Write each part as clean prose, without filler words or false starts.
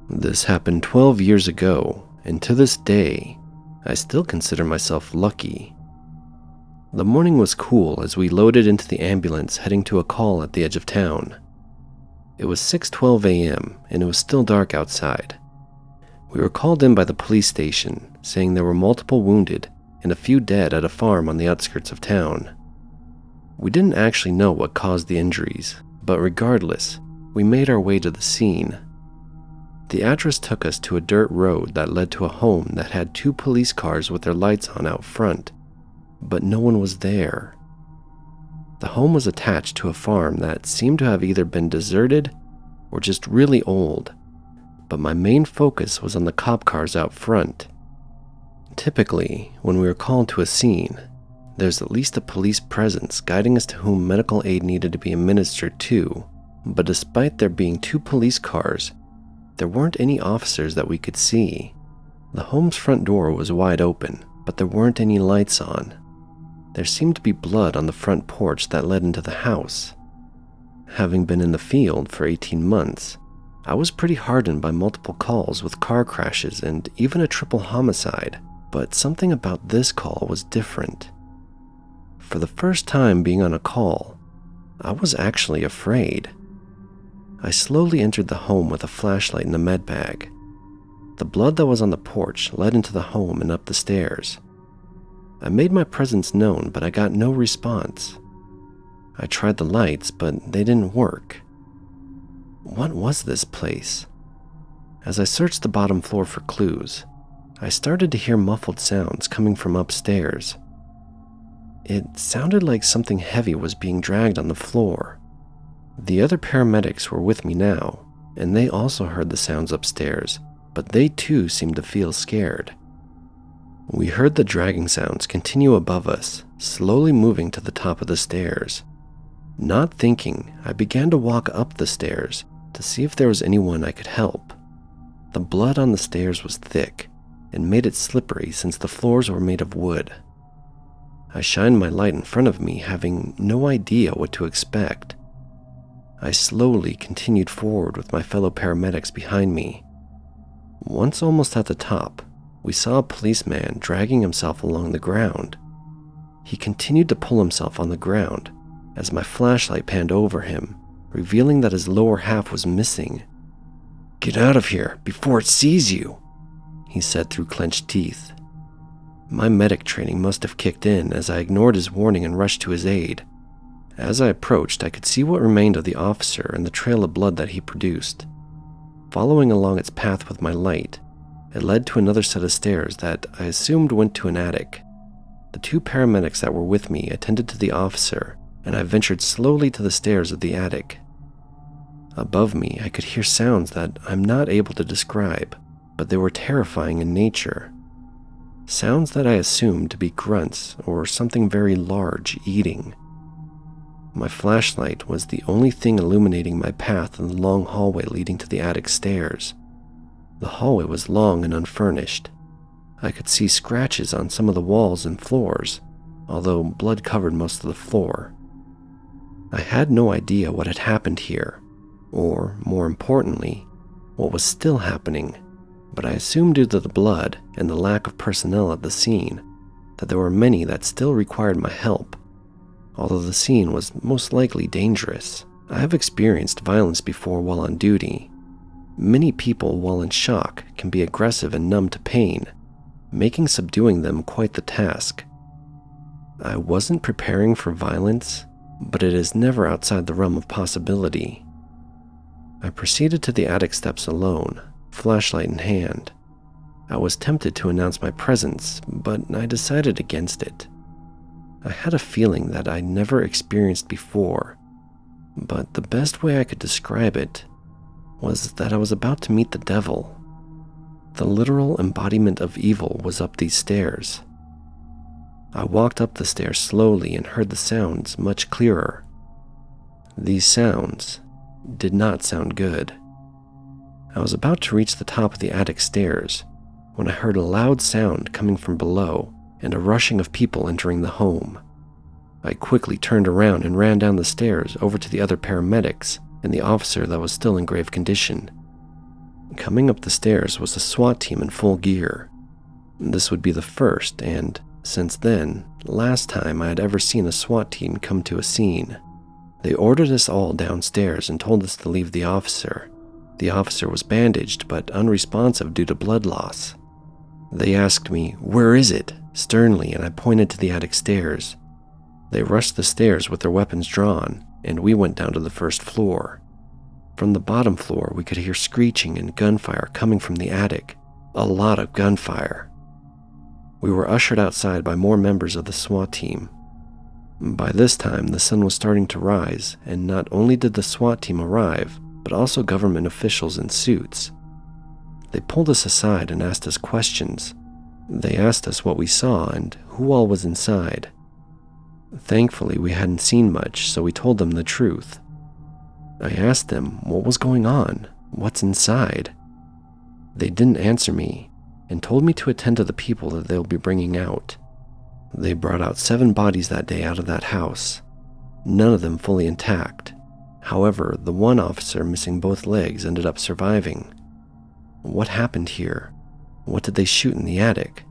This happened 12 years ago, and to this day, I still consider myself lucky. The morning was cool as we loaded into the ambulance heading to a call at the edge of town. It was 6:12 a.m. and it was still dark outside. We were called in by the police station saying there were multiple wounded and a few dead at a farm on the outskirts of town. We didn't actually know what caused the injuries, but regardless, we made our way to the scene. The address took us to a dirt road that led to a home that had 2 police cars with their lights on out front, but no one was there. The home was attached to a farm that seemed to have either been deserted or just really old, but my main focus was on the cop cars out front. Typically, when we were called to a scene, there's at least a police presence guiding us to whom medical aid needed to be administered to, but despite there being 2 police cars, there weren't any officers that we could see. The home's front door was wide open, but there weren't any lights on. There seemed to be blood on the front porch that led into the house. Having been in the field for 18 months, I was pretty hardened by multiple calls with car crashes and even a triple homicide, but something about this call was different. For the first time being on a call, I was actually afraid. I slowly entered the home with a flashlight and a med bag. The blood that was on the porch led into the home and up the stairs. I made my presence known, but I got no response. I tried the lights, but they didn't work. What was this place? As I searched the bottom floor for clues, I started to hear muffled sounds coming from upstairs. It sounded like something heavy was being dragged on the floor. The other paramedics were with me now, and they also heard the sounds upstairs, but they too seemed to feel scared. We heard the dragging sounds continue above us, slowly moving to the top of the stairs. Not thinking, I began to walk up the stairs to see if there was anyone I could help. The blood on the stairs was thick and made it slippery since the floors were made of wood. I shined my light in front of me, having no idea what to expect. I slowly continued forward with my fellow paramedics behind me. Once almost at the top, we saw a policeman dragging himself along the ground. He continued to pull himself on the ground as my flashlight panned over him, revealing that his lower half was missing. "Get out of here before it sees you," he said through clenched teeth. My medic training must have kicked in as I ignored his warning and rushed to his aid. As I approached, I could see what remained of the officer and the trail of blood that he produced. Following along its path with my light, it led to another set of stairs that I assumed went to an attic. The 2 paramedics that were with me attended to the officer, and I ventured slowly to the stairs of the attic. Above me, I could hear sounds that I'm not able to describe, but they were terrifying in nature. Sounds that I assumed to be grunts or something very large eating. My flashlight was the only thing illuminating my path in the long hallway leading to the attic stairs. The hallway was long and unfurnished. I could see scratches on some of the walls and floors, although blood covered most of the floor. I had no idea what had happened here, or, more importantly, what was still happening, but I assumed due to the blood and the lack of personnel at the scene that there were many that still required my help. Although the scene was most likely dangerous, I have experienced violence before while on duty. Many people, while in shock, can be aggressive and numb to pain, making subduing them quite the task. I wasn't preparing for violence, but it is never outside the realm of possibility. I proceeded to the attic steps alone, flashlight in hand. I was tempted to announce my presence, but I decided against it. I had a feeling that I'd never experienced before, but the best way I could describe it was that I was about to meet the devil. The literal embodiment of evil was up these stairs. I walked up the stairs slowly and heard the sounds much clearer. These sounds did not sound good. I was about to reach the top of the attic stairs when I heard a loud sound coming from below and a rushing of people entering the home. I quickly turned around and ran down the stairs over to the other paramedics and the officer that was still in grave condition. Coming up the stairs was a SWAT team in full gear. This would be the first and, since then, last time I had ever seen a SWAT team come to a scene. They ordered us all downstairs and told us to leave the officer. The officer was bandaged but unresponsive due to blood loss. They asked me, "Where is it?" sternly, and I pointed to the attic stairs. They rushed the stairs with their weapons drawn, and we went down to the first floor. From the bottom floor, we could hear screeching and gunfire coming from the attic. A lot of gunfire. We were ushered outside by more members of the SWAT team. By this time, the sun was starting to rise, and not only did the SWAT team arrive, but also government officials in suits. They pulled us aside and asked us questions. They asked us what we saw and who all was inside. Thankfully, we hadn't seen much, so we told them the truth. I asked them what was going on, what's inside. They didn't answer me and told me to attend to the people that they'll be bringing out. They brought out 7 bodies that day out of that house, none of them fully intact. However, the one officer missing both legs ended up surviving. What happened here? What did they shoot in the attic?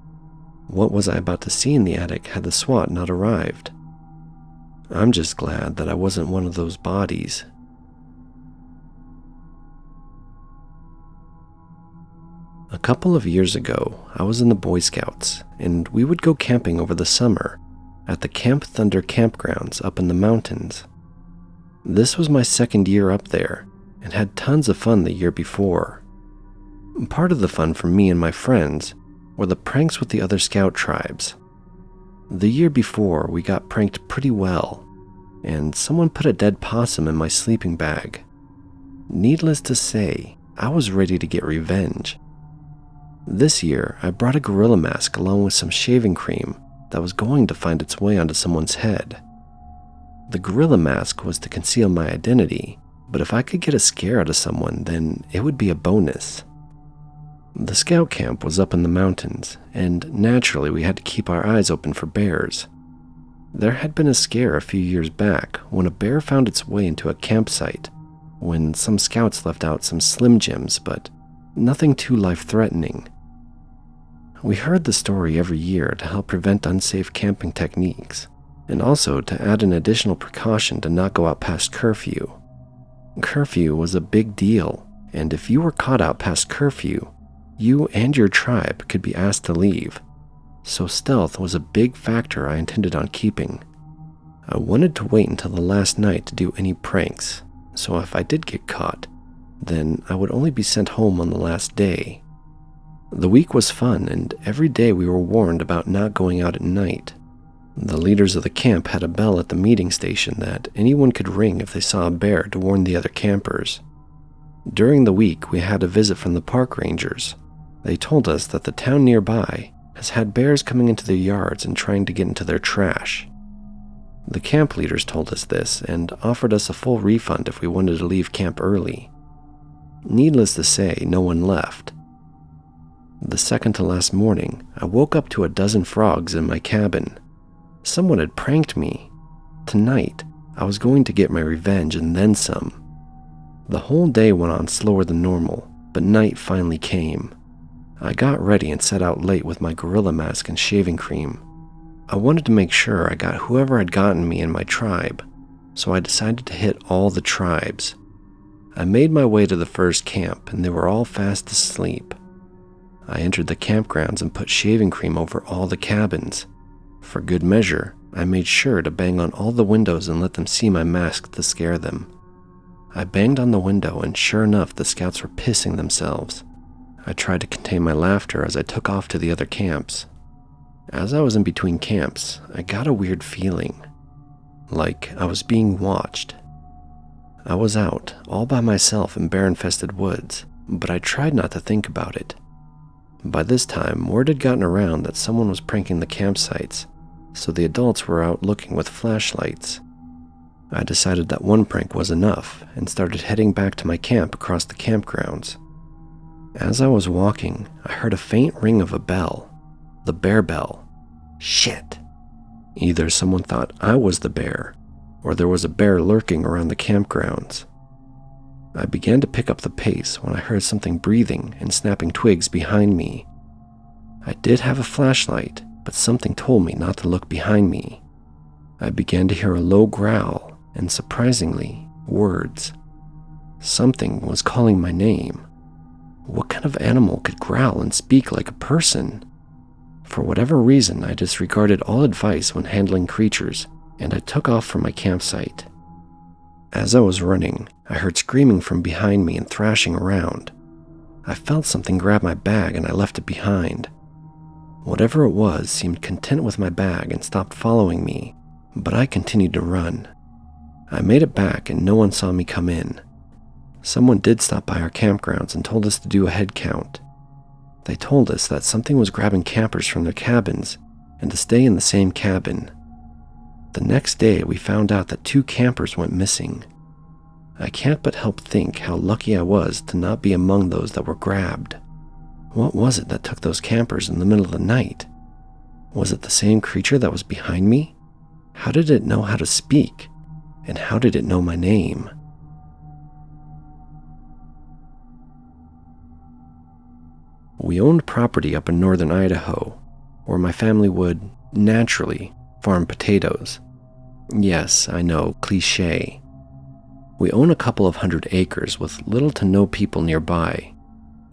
What was I about to see in the attic had the SWAT not arrived? I'm just glad that I wasn't one of those bodies. A couple of years ago, I was in the Boy Scouts, and we would go camping over the summer at the Camp Thunder campgrounds up in the mountains. This was my second year up there, and had tons of fun the year before. Part of the fun for me and my friends were the pranks with the other scout tribes. The year before, we got pranked pretty well, and someone put a dead possum in my sleeping bag. Needless to say, I was ready to get revenge. This year, I brought a gorilla mask along with some shaving cream that was going to find its way onto someone's head. The gorilla mask was to conceal my identity, but if I could get a scare out of someone, then it would be a bonus. The scout camp was up in the mountains, and naturally we had to keep our eyes open for bears. There had been a scare a few years back when a bear found its way into a campsite, when some scouts left out some Slim Jims, but nothing too life-threatening. We heard the story every year to help prevent unsafe camping techniques, and also to add an additional precaution to not go out past curfew. Curfew was a big deal, and if you were caught out past curfew, you and your tribe could be asked to leave, so stealth was a big factor I intended on keeping. I wanted to wait until the last night to do any pranks, so if I did get caught, then I would only be sent home on the last day. The week was fun, and every day we were warned about not going out at night. The leaders of the camp had a bell at the meeting station that anyone could ring if they saw a bear to warn the other campers. During the week, we had a visit from the park rangers. They told us that the town nearby has had bears coming into their yards and trying to get into their trash. The camp leaders told us this and offered us a full refund if we wanted to leave camp early. Needless to say, no one left. The second to last morning, I woke up to a dozen frogs in my cabin. Someone had pranked me. Tonight, I was going to get my revenge and then some. The whole day went on slower than normal, but night finally came. I got ready and set out late with my gorilla mask and shaving cream. I wanted to make sure I got whoever had gotten me in my tribe, so I decided to hit all the tribes. I made my way to the first camp, and they were all fast asleep. I entered the campgrounds and put shaving cream over all the cabins. For good measure, I made sure to bang on all the windows and let them see my mask to scare them. I banged on the window, and sure enough, the scouts were pissing themselves. I tried to contain my laughter as I took off to the other camps. As I was in between camps, I got a weird feeling, like I was being watched. I was out, all by myself in bear-infested woods, but I tried not to think about it. By this time, word had gotten around that someone was pranking the campsites, so the adults were out looking with flashlights. I decided that one prank was enough and started heading back to my camp across the campgrounds. As I was walking, I heard a faint ring of a bell. The bear bell. Shit. Either someone thought I was the bear, or there was a bear lurking around the campgrounds. I began to pick up the pace when I heard something breathing and snapping twigs behind me. I did have a flashlight, but something told me not to look behind me. I began to hear a low growl and, surprisingly, words. Something was calling my name. What kind of animal could growl and speak like a person? For whatever reason, I disregarded all advice when handling creatures, and I took off from my campsite. As I was running, I heard screaming from behind me and thrashing around. I felt something grab my bag and I left it behind. Whatever it was seemed content with my bag and stopped following me, but I continued to run. I made it back and no one saw me come in. Someone did stop by our campgrounds and told us to do a head count. They told us that something was grabbing campers from their cabins and to stay in the same cabin. The next day, we found out that 2 campers went missing. I can't but help think how lucky I was to not be among those that were grabbed. What was it that took those campers in the middle of the night? Was it the same creature that was behind me? How did it know how to speak? And how did it know my name? We owned property up in northern Idaho, where my family would, naturally, farm potatoes. Yes, I know, cliché. We own a couple of 100 acres with little to no people nearby.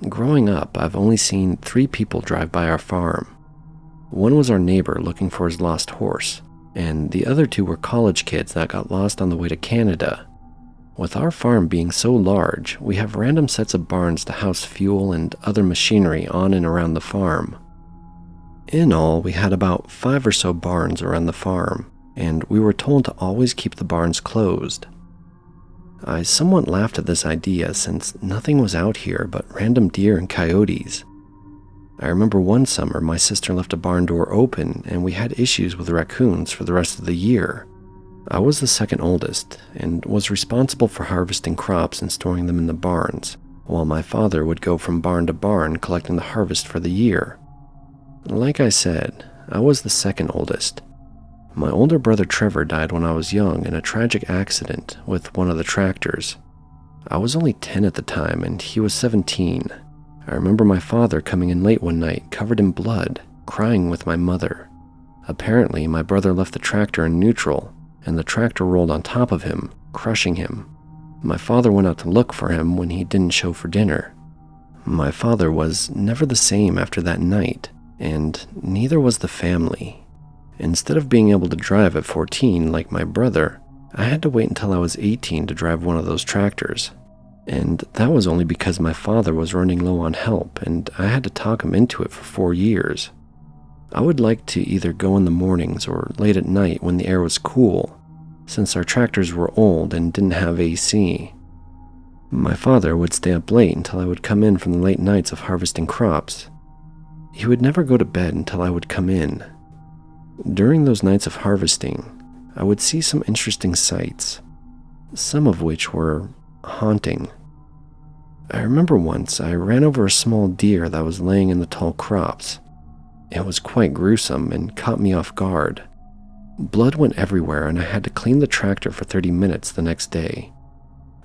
Growing up, I've only seen 3 people drive by our farm. One was our neighbor looking for his lost horse, and the other 2 were college kids that got lost on the way to Canada. With our farm being so large, we have random sets of barns to house fuel and other machinery on and around the farm. In all, we had about 5 or so barns around the farm, and we were told to always keep the barns closed. I somewhat laughed at this idea since nothing was out here but random deer and coyotes. I remember one summer my sister left a barn door open and we had issues with raccoons for the rest of the year. I was the second oldest and was responsible for harvesting crops and storing them in the barns, while my father would go from barn to barn collecting the harvest for the year. Like I said, I was the second oldest. My older brother Trevor died when I was young in a tragic accident with one of the tractors. I was only 10 at the time and he was 17. I remember my father coming in late one night covered in blood, crying with my mother. Apparently, my brother left the tractor in neutral and the tractor rolled on top of him, crushing him. My father went out to look for him when he didn't show for dinner. My father was never the same after that night, and neither was the family. Instead of being able to drive at 14 like my brother, I had to wait until I was 18 to drive one of those tractors. And that was only because my father was running low on help and I had to talk him into it for 4 years. I would like to either go in the mornings or late at night when the air was cool, since our tractors were old and didn't have AC. My father would stay up late until I would come in from the late nights of harvesting crops. He would never go to bed until I would come in. During those nights of harvesting, I would see some interesting sights, some of which were haunting. I remember once I ran over a small deer that was laying in the tall crops. It was quite gruesome and caught me off guard. Blood went everywhere and I had to clean the tractor for 30 minutes the next day.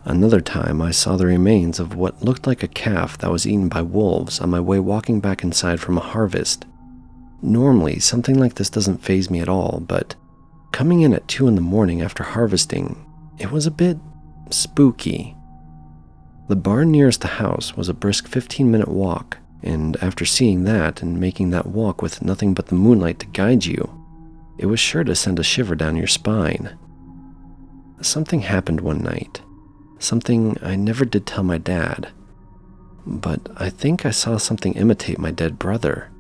Another time I saw the remains of what looked like a calf that was eaten by wolves on my way walking back inside from a harvest. Normally, something like this doesn't faze me at all, but coming in at 2 in the morning after harvesting, it was a bit spooky. The barn nearest the house was a brisk 15-minute walk, and after seeing that and making that walk with nothing but the moonlight to guide you, it was sure to send a shiver down your spine. Something happened one night, something I never did tell my dad, but I think I saw something imitate my dead brother.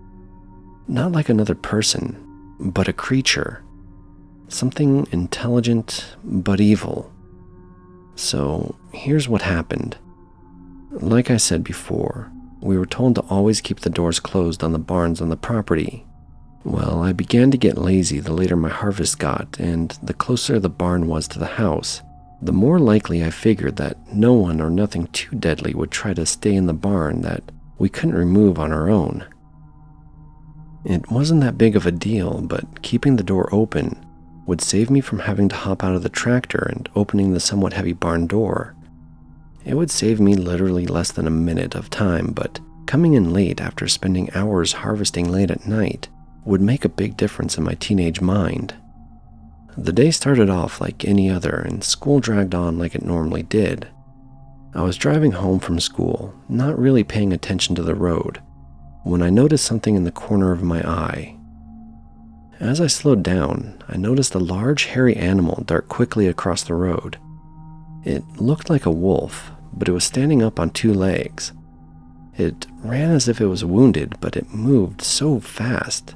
Not like another person, but a creature. Something intelligent but evil. So here's what happened. Like I said before, we were told to always keep the doors closed on the barns on the property. Well, I began to get lazy the later my harvest got, and the closer the barn was to the house, the more likely I figured that no one or nothing too deadly would try to stay in the barn that we couldn't remove on our own. It wasn't that big of a deal, but keeping the door open would save me from having to hop out of the tractor and opening the somewhat heavy barn door. it would save me literally less than a minute of time, but coming in late after spending hours harvesting late at night would make a big difference in my teenage mind. The day started off like any other, and school dragged on like it normally did. I was driving home from school, not really paying attention to the road, when I noticed something in the corner of my eye. As I slowed down, I noticed a large hairy animal dart quickly across the road. It looked like a wolf, but it was standing up on 2 legs. It ran as if it was wounded, but it moved so fast,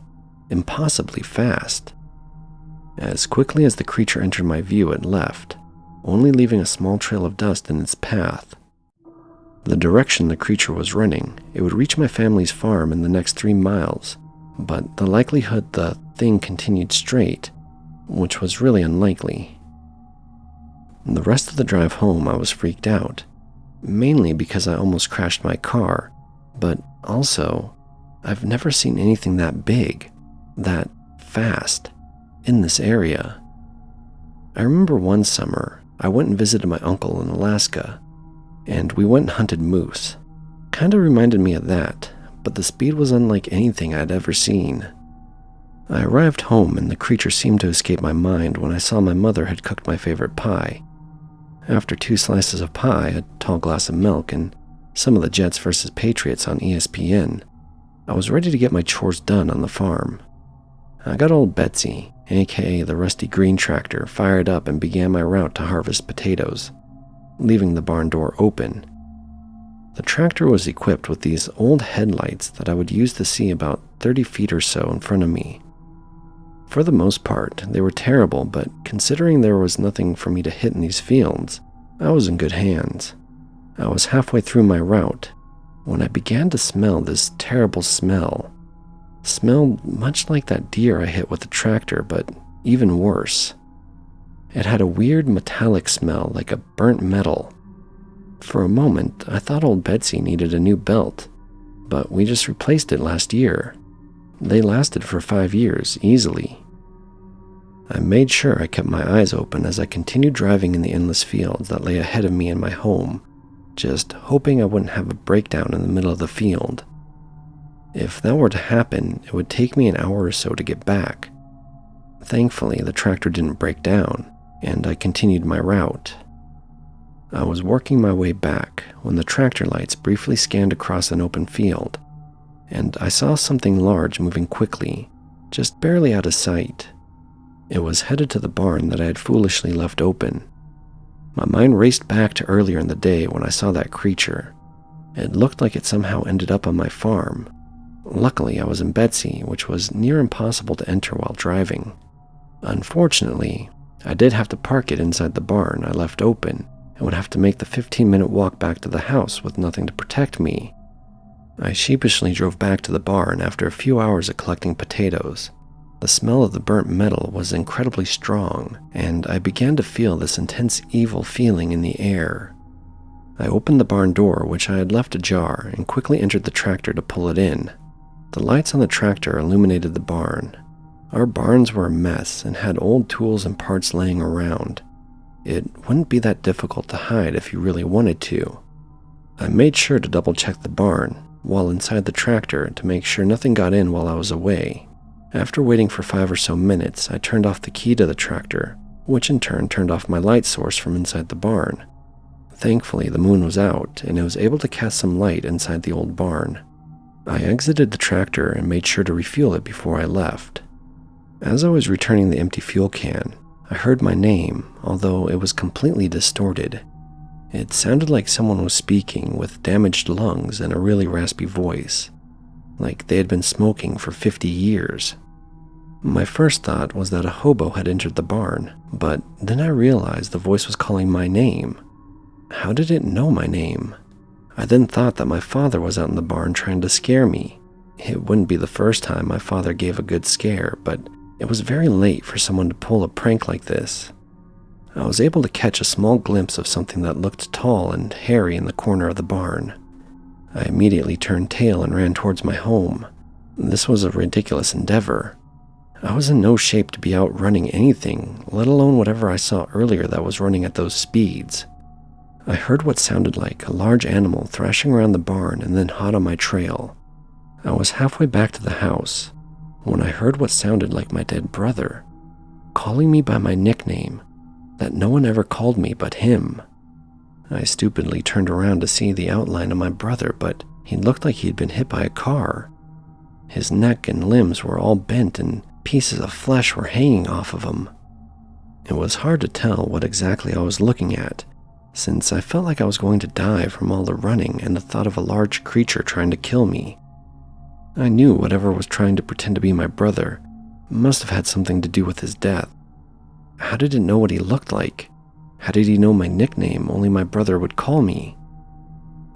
impossibly fast. As quickly as the creature entered my view, it left, only leaving a small trail of dust in its path. The direction the creature was running, it would reach my family's farm in the next 3 miles, but the likelihood the thing continued straight, which was really unlikely. The rest of the drive home I was freaked out, mainly because I almost crashed my car, but also, I've never seen anything that big, that fast, in this area. I remember one summer, I went and visited my uncle in Alaska, and we went and hunted moose. Kinda reminded me of that, but the speed was unlike anything I'd ever seen. I arrived home and the creature seemed to escape my mind when I saw my mother had cooked my favorite pie. After 2 slices of pie, a tall glass of milk, and some of the Jets vs. Patriots on ESPN, I was ready to get my chores done on the farm. I got old Betsy, aka the rusty green tractor, fired up and began my route to harvest potatoes, leaving the barn door open. The tractor was equipped with these old headlights that I would use to see about 30 feet or so in front of me. For the most part, they were terrible, but considering there was nothing for me to hit in these fields, I was in good hands. I was halfway through my route when I began to smell this terrible smell. Smelled much like that deer I hit with the tractor, but even worse. It had a weird metallic smell like a burnt metal. For a moment, I thought old Betsy needed a new belt, but we just replaced it last year. They lasted for 5 years, easily. I made sure I kept my eyes open as I continued driving in the endless fields that lay ahead of me in my home, just hoping I wouldn't have a breakdown in the middle of the field. If that were to happen, it would take me an hour or so to get back. Thankfully, the tractor didn't break down, and I continued my route. I was working my way back when the tractor lights briefly scanned across an open field, and I saw something large moving quickly, just barely out of sight. It was headed to the barn that I had foolishly left open. My mind raced back to earlier in the day when I saw that creature. It looked like it somehow ended up on my farm. Luckily, I was in Betsy, which was near impossible to enter while driving. Unfortunately, I did have to park it inside the barn I left open and would have to make the 15-minute walk back to the house with nothing to protect me. I sheepishly drove back to the barn after a few hours of collecting potatoes. The smell of the burnt metal was incredibly strong, and I began to feel this intense evil feeling in the air. I opened the barn door, which I had left ajar, and quickly entered the tractor to pull it in. The lights on the tractor illuminated the barn. Our barns were a mess and had old tools and parts laying around. It wouldn't be that difficult to hide if you really wanted to. I made sure to double-check the barn while inside the tractor to make sure nothing got in while I was away. After waiting for 5 or so minutes, I turned off the key to the tractor, which in turn turned off my light source from inside the barn. Thankfully, the moon was out, and I was able to cast some light inside the old barn. I exited the tractor and made sure to refuel it before I left. As I was returning the empty fuel can, I heard my name, although it was completely distorted. It sounded like someone was speaking with damaged lungs and a really raspy voice, like they had been smoking for 50 years. My first thought was that a hobo had entered the barn, but then I realized the voice was calling my name. How did it know my name? I then thought that my father was out in the barn trying to scare me. It wouldn't be the first time my father gave a good scare, but it was very late for someone to pull a prank like this. I was able to catch a small glimpse of something that looked tall and hairy in the corner of the barn. I immediately turned tail and ran towards my home. This was a ridiculous endeavor. I was in no shape to be out running anything, let alone whatever I saw earlier that was running at those speeds. I heard what sounded like a large animal thrashing around the barn and then hot on my trail. I was halfway back to the house when I heard what sounded like my dead brother, calling me by my nickname that no one ever called me but him. I stupidly turned around to see the outline of my brother, but he looked like he'd been hit by a car. His neck and limbs were all bent and pieces of flesh were hanging off of him. It was hard to tell what exactly I was looking at, since I felt like I was going to die from all the running and the thought of a large creature trying to kill me. I knew whatever was trying to pretend to be my brother must have had something to do with his death. How did it know what he looked like? How did he know my nickname only my brother would call me?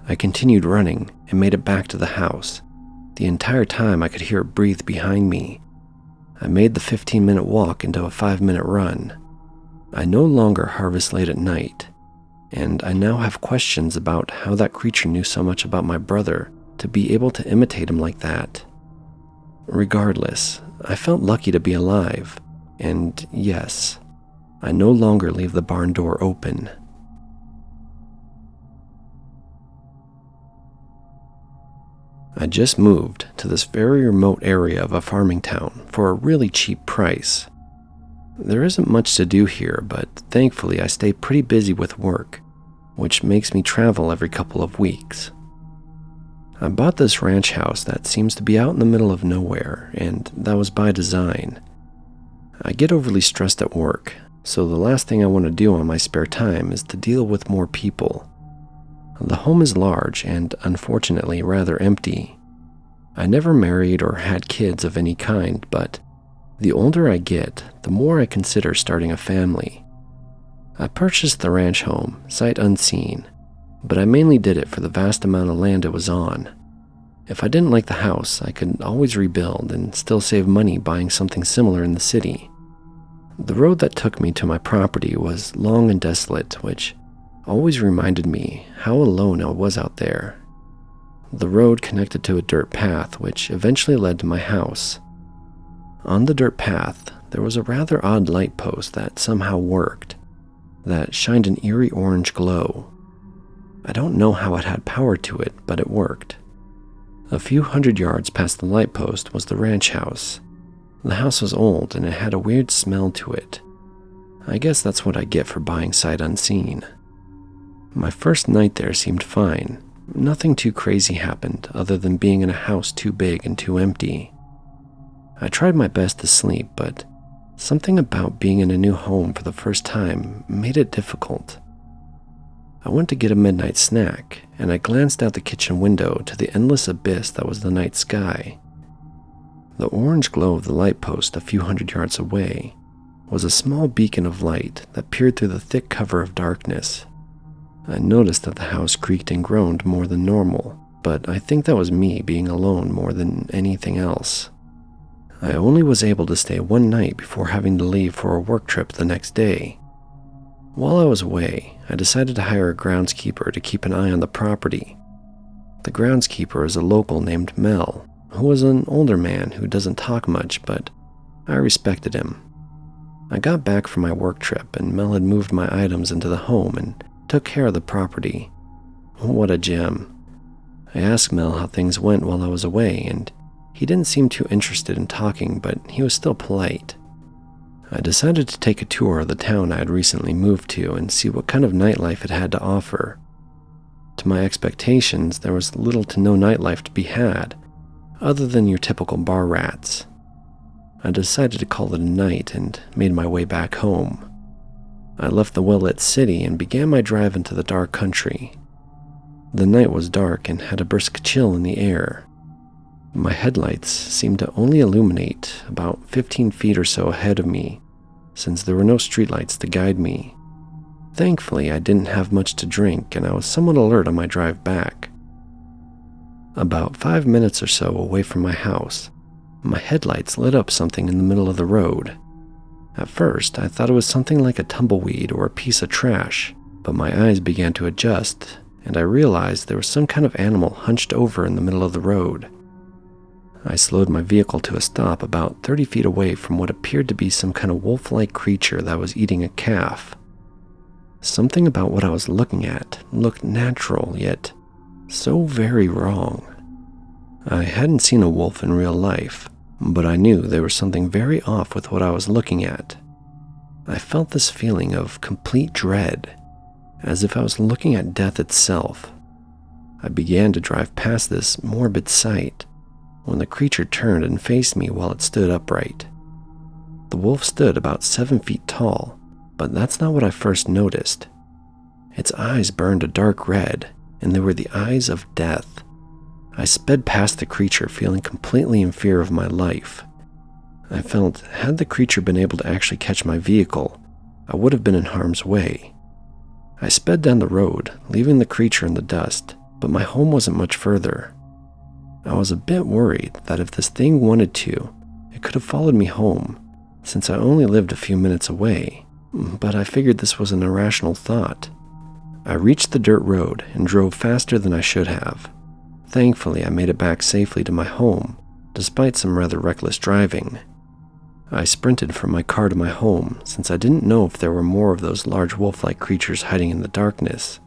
I continued running and made it back to the house. The entire time I could hear it breathe behind me. I made the 15-minute walk into a 5-minute run. I no longer harvest late at night, and I now have questions about how that creature knew so much about my brother to be able to imitate him like that. Regardless, I felt lucky to be alive, and yes, I no longer leave the barn door open. I just moved to this very remote area of a farming town for a really cheap price. There isn't much to do here, but thankfully I stay pretty busy with work, which makes me travel every couple of weeks. I bought this ranch house that seems to be out in the middle of nowhere, and that was by design. I get overly stressed at work, so the last thing I want to do on my spare time is to deal with more people. The home is large and unfortunately rather empty. I never married or had kids of any kind, but the older I get, the more I consider starting a family. I purchased the ranch home, sight unseen, but I mainly did it for the vast amount of land it was on. If I didn't like the house, I could always rebuild and still save money buying something similar in the city. The road that took me to my property was long and desolate, which always reminded me how alone I was out there. The road connected to a dirt path, which eventually led to my house. On the dirt path, there was a rather odd light post that somehow worked, that shined an eerie orange glow. I don't know how it had power to it, but it worked. A few hundred yards past the light post was the ranch house. The house was old and it had a weird smell to it. I guess that's what I get for buying sight unseen. My first night there seemed fine. Nothing too crazy happened other than being in a house too big and too empty. I tried my best to sleep, but something about being in a new home for the first time made it difficult. I went to get a midnight snack, and I glanced out the kitchen window to the endless abyss that was the night sky. The orange glow of the light post a few hundred yards away was a small beacon of light that peered through the thick cover of darkness. I noticed that the house creaked and groaned more than normal, but I think that was me being alone more than anything else. I only was able to stay one night before having to leave for a work trip the next day. While I was away, I decided to hire a groundskeeper to keep an eye on the property. The groundskeeper is a local named Mel, who was an older man who doesn't talk much, but I respected him. I got back from my work trip and Mel had moved my items into the home and took care of the property. What a gem. I asked Mel how things went while I was away, and he didn't seem too interested in talking, but he was still polite. I decided to take a tour of the town I had recently moved to and see what kind of nightlife it had to offer. To my expectations, there was little to no nightlife to be had, other than your typical bar rats. I decided to call it a night and made my way back home. I left the well-lit city and began my drive into the dark country. The night was dark and had a brisk chill in the air. My headlights seemed to only illuminate about 15 feet or so ahead of me, since there were no streetlights to guide me. Thankfully, I didn't have much to drink and I was somewhat alert on my drive back. About 5 minutes or so away from my house, my headlights lit up something in the middle of the road. At first, I thought it was something like a tumbleweed or a piece of trash, but my eyes began to adjust, and I realized there was some kind of animal hunched over in the middle of the road. I slowed my vehicle to a stop about 30 feet away from what appeared to be some kind of wolf-like creature that was eating a calf. Something about what I was looking at looked natural, yet so very wrong. I hadn't seen a wolf in real life, but I knew there was something very off with what I was looking at. I felt this feeling of complete dread, as if I was looking at death itself. I began to drive past this morbid sight when the creature turned and faced me while it stood upright. The wolf stood about 7 feet tall, but that's not what I first noticed. Its eyes burned a dark red, and they were the eyes of death. I sped past the creature, feeling completely in fear of my life. I felt, had the creature been able to actually catch my vehicle, I would have been in harm's way. I sped down the road, leaving the creature in the dust, but my home wasn't much further. I was a bit worried that if this thing wanted to, it could have followed me home, since I only lived a few minutes away, but I figured this was an irrational thought. I reached the dirt road and drove faster than I should have. Thankfully, I made it back safely to my home, despite some rather reckless driving. I sprinted from my car to my home, since I didn't know if there were more of those large wolf-like creatures hiding in the darkness.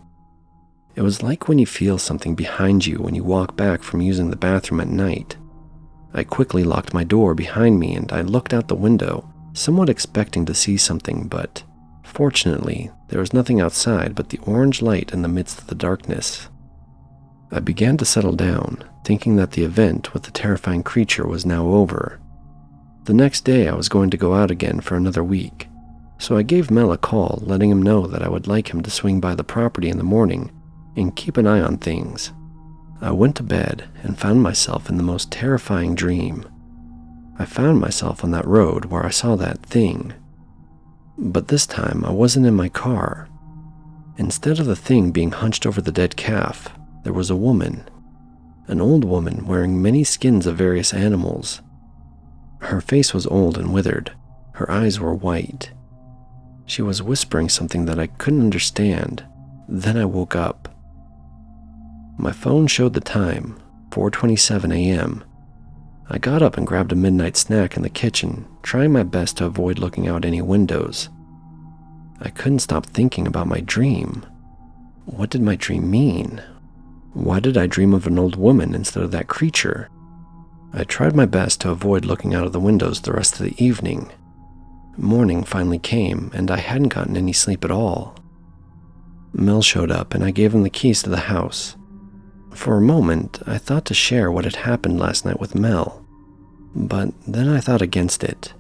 It was like when you feel something behind you when you walk back from using the bathroom at night. I quickly locked my door behind me and I looked out the window, somewhat expecting to see something, but fortunately, there was nothing outside but the orange light in the midst of the darkness. I began to settle down, thinking that the event with the terrifying creature was now over. The next day, I was going to go out again for another week, so I gave Mel a call, letting him know that I would like him to swing by the property in the morning and keep an eye on things. I went to bed and found myself in the most terrifying dream. I found myself on that road where I saw that thing. But this time, I wasn't in my car. Instead of the thing being hunched over the dead calf, there was a woman. An old woman wearing many skins of various animals. Her face was old and withered. Her eyes were white. She was whispering something that I couldn't understand. Then I woke up. My phone showed the time, 4:27 a.m. I got up and grabbed a midnight snack in the kitchen, trying my best to avoid looking out any windows. I couldn't stop thinking about my dream. What did my dream mean? Why did I dream of an old woman instead of that creature? I tried my best to avoid looking out of the windows the rest of the evening. Morning finally came, and I hadn't gotten any sleep at all. Mel showed up, and I gave him the keys to the house. For a moment, I thought to share what had happened last night with Mel, but then I thought against it.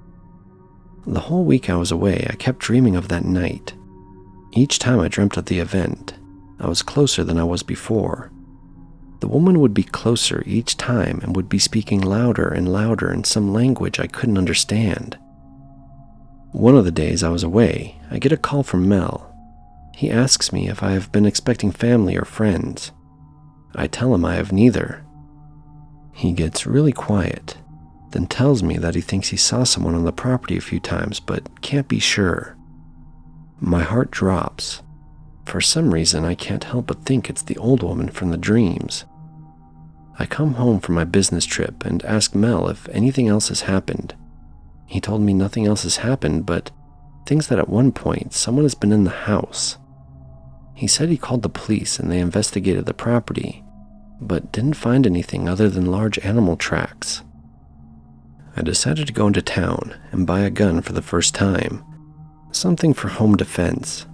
The whole week I was away, I kept dreaming of that night. Each time I dreamt of the event, I was closer than I was before. The woman would be closer each time and would be speaking louder and louder in some language I couldn't understand. One of the days I was away, I get a call from Mel. He asks me if I have been expecting family or friends. I tell him I have neither. He gets really quiet, then tells me that he thinks he saw someone on the property a few times but can't be sure. My heart drops. For some reason, I can't help but think it's the old woman from the dreams. I come home from my business trip and ask Mel if anything else has happened. He told me nothing else has happened, but thinks that at one point someone has been in the house. He said he called the police and they investigated the property, but didn't find anything other than large animal tracks. I decided to go into town and buy a gun for the first time, something for home defense.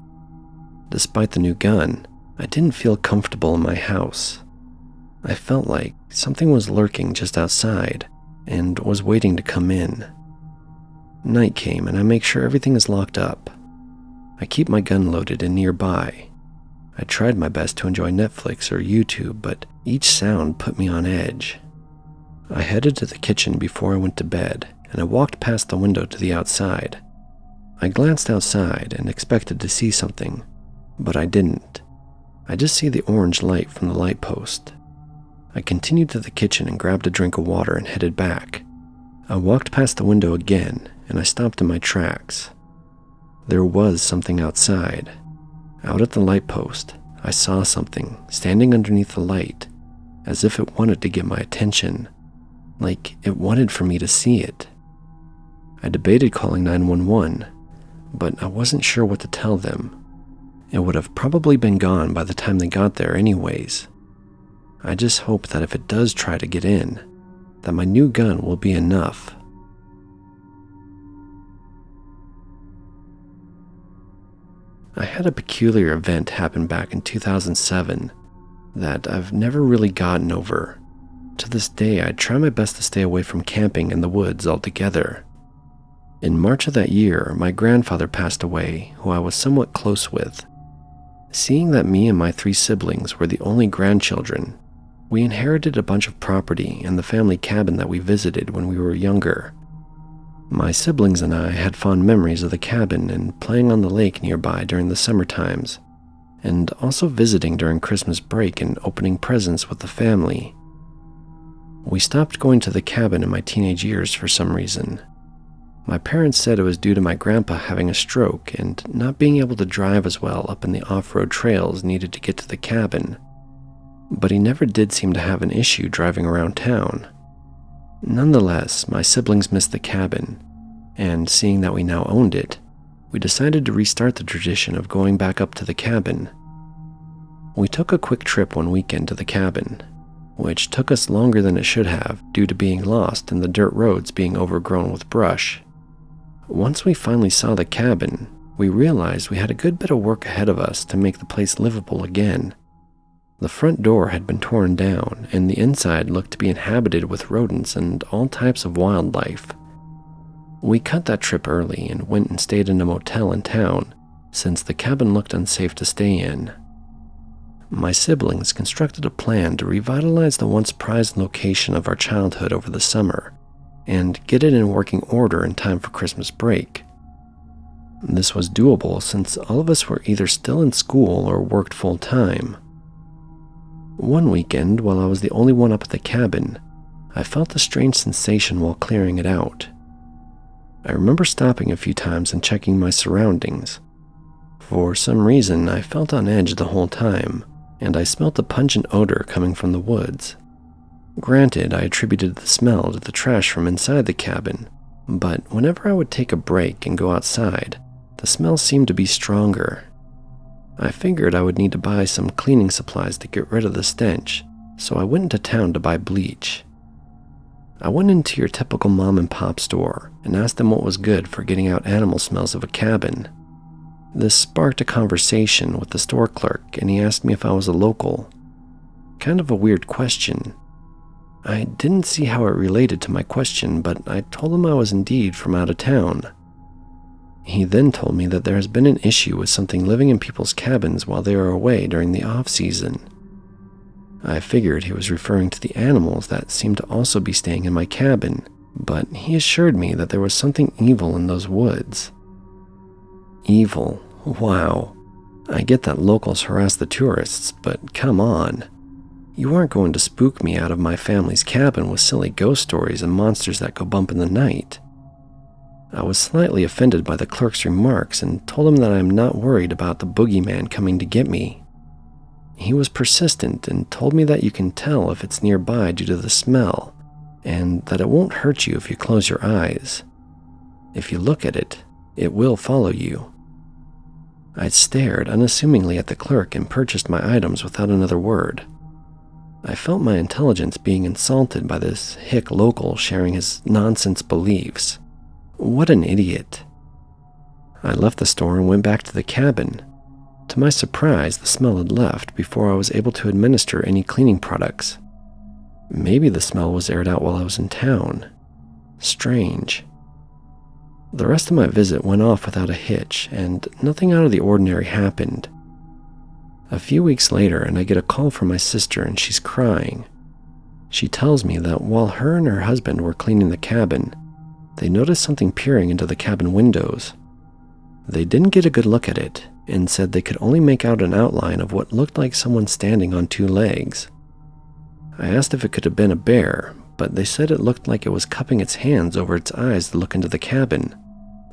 Despite the new gun, I didn't feel comfortable in my house. I felt like something was lurking just outside and was waiting to come in. Night came and I make sure everything is locked up. I keep my gun loaded and nearby. I tried my best to enjoy Netflix or YouTube, but each sound put me on edge. I headed to the kitchen before I went to bed, and I walked past the window to the outside. I glanced outside and expected to see something, but I didn't. I just see the orange light from the light post. I continued to the kitchen and grabbed a drink of water and headed back. I walked past the window again, and I stopped in my tracks. There was something outside. Out at the light post, I saw something standing underneath the light, as if it wanted to get my attention, like it wanted for me to see it. I debated calling 911, but I wasn't sure what to tell them. It would have probably been gone by the time they got there anyways. I just hope that if it does try to get in, that my new gun will be enough. I had a peculiar event happen back in 2007 that I've never really gotten over. To this day, I try my best to stay away from camping in the woods altogether. In March of that year, my grandfather passed away, who I was somewhat close with. Seeing that me and my 3 siblings were the only grandchildren, we inherited a bunch of property and the family cabin that we visited when we were younger. My siblings and I had fond memories of the cabin and playing on the lake nearby during the summer times, and also visiting during Christmas break and opening presents with the family. We stopped going to the cabin in my teenage years for some reason. My parents said it was due to my grandpa having a stroke and not being able to drive as well up in the off-road trails needed to get to the cabin, but he never did seem to have an issue driving around town. Nonetheless, my siblings missed the cabin, and seeing that we now owned it, we decided to restart the tradition of going back up to the cabin. We took a quick trip one weekend to the cabin, which took us longer than it should have due to being lost and the dirt roads being overgrown with brush. Once we finally saw the cabin, we realized we had a good bit of work ahead of us to make the place livable again. The front door had been torn down, and the inside looked to be inhabited with rodents and all types of wildlife. We cut that trip early and went and stayed in a motel in town, since the cabin looked unsafe to stay in. My siblings constructed a plan to revitalize the once prized location of our childhood over the summer, and get it in working order in time for Christmas break. This was doable since all of us were either still in school or worked full-time. One weekend, while I was the only one up at the cabin, I felt a strange sensation while clearing it out. I remember stopping a few times and checking my surroundings. For some reason, I felt on edge the whole time, and I smelt a pungent odor coming from the woods. Granted, I attributed the smell to the trash from inside the cabin, but whenever I would take a break and go outside, the smell seemed to be stronger. I figured I would need to buy some cleaning supplies to get rid of the stench, so I went into town to buy bleach. I went into your typical mom and pop store and asked them what was good for getting out animal smells of a cabin. This sparked a conversation with the store clerk, and he asked me if I was a local. Kind of a weird question. I didn't see how it related to my question, but I told him I was indeed from out of town. He then told me that there has been an issue with something living in people's cabins while they are away during the off-season. I figured he was referring to the animals that seemed to also be staying in my cabin, but he assured me that there was something evil in those woods. Evil? Wow. I get that locals harass the tourists, but come on. You aren't going to spook me out of my family's cabin with silly ghost stories and monsters that go bump in the night. I was slightly offended by the clerk's remarks and told him that I am not worried about the boogeyman coming to get me. He was persistent and told me that you can tell if it's nearby due to the smell, and that it won't hurt you if you close your eyes. If you look at it, it will follow you. I stared unassumingly at the clerk and purchased my items without another word. I felt my intelligence being insulted by this hick local sharing his nonsense beliefs. What an idiot. I left the store and went back to the cabin. To my surprise, the smell had left before I was able to administer any cleaning products. Maybe the smell was aired out while I was in town. Strange. The rest of my visit went off without a hitch, and nothing out of the ordinary happened. A few weeks later, and I get a call from my sister, and she's crying. She tells me that while her and her husband were cleaning the cabin, they noticed something peering into the cabin windows. They didn't get a good look at it, and said they could only make out an outline of what looked like someone standing on 2 legs. I asked if it could have been a bear, but they said it looked like it was cupping its hands over its eyes to look into the cabin,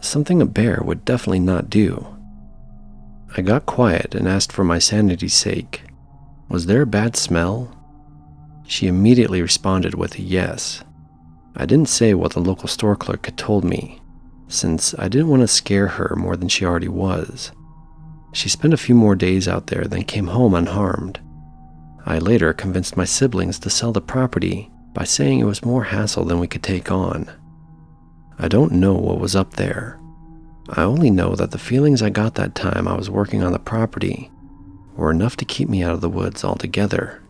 something a bear would definitely not do. I got quiet and asked for my sanity's sake, was there a bad smell? She immediately responded with a yes. I didn't say what the local store clerk had told me, since I didn't want to scare her more than she already was. She spent a few more days out there, then came home unharmed. I later convinced my siblings to sell the property by saying it was more hassle than we could take on. I don't know what was up there. I only know that the feelings I got that time I was working on the property were enough to keep me out of the woods altogether.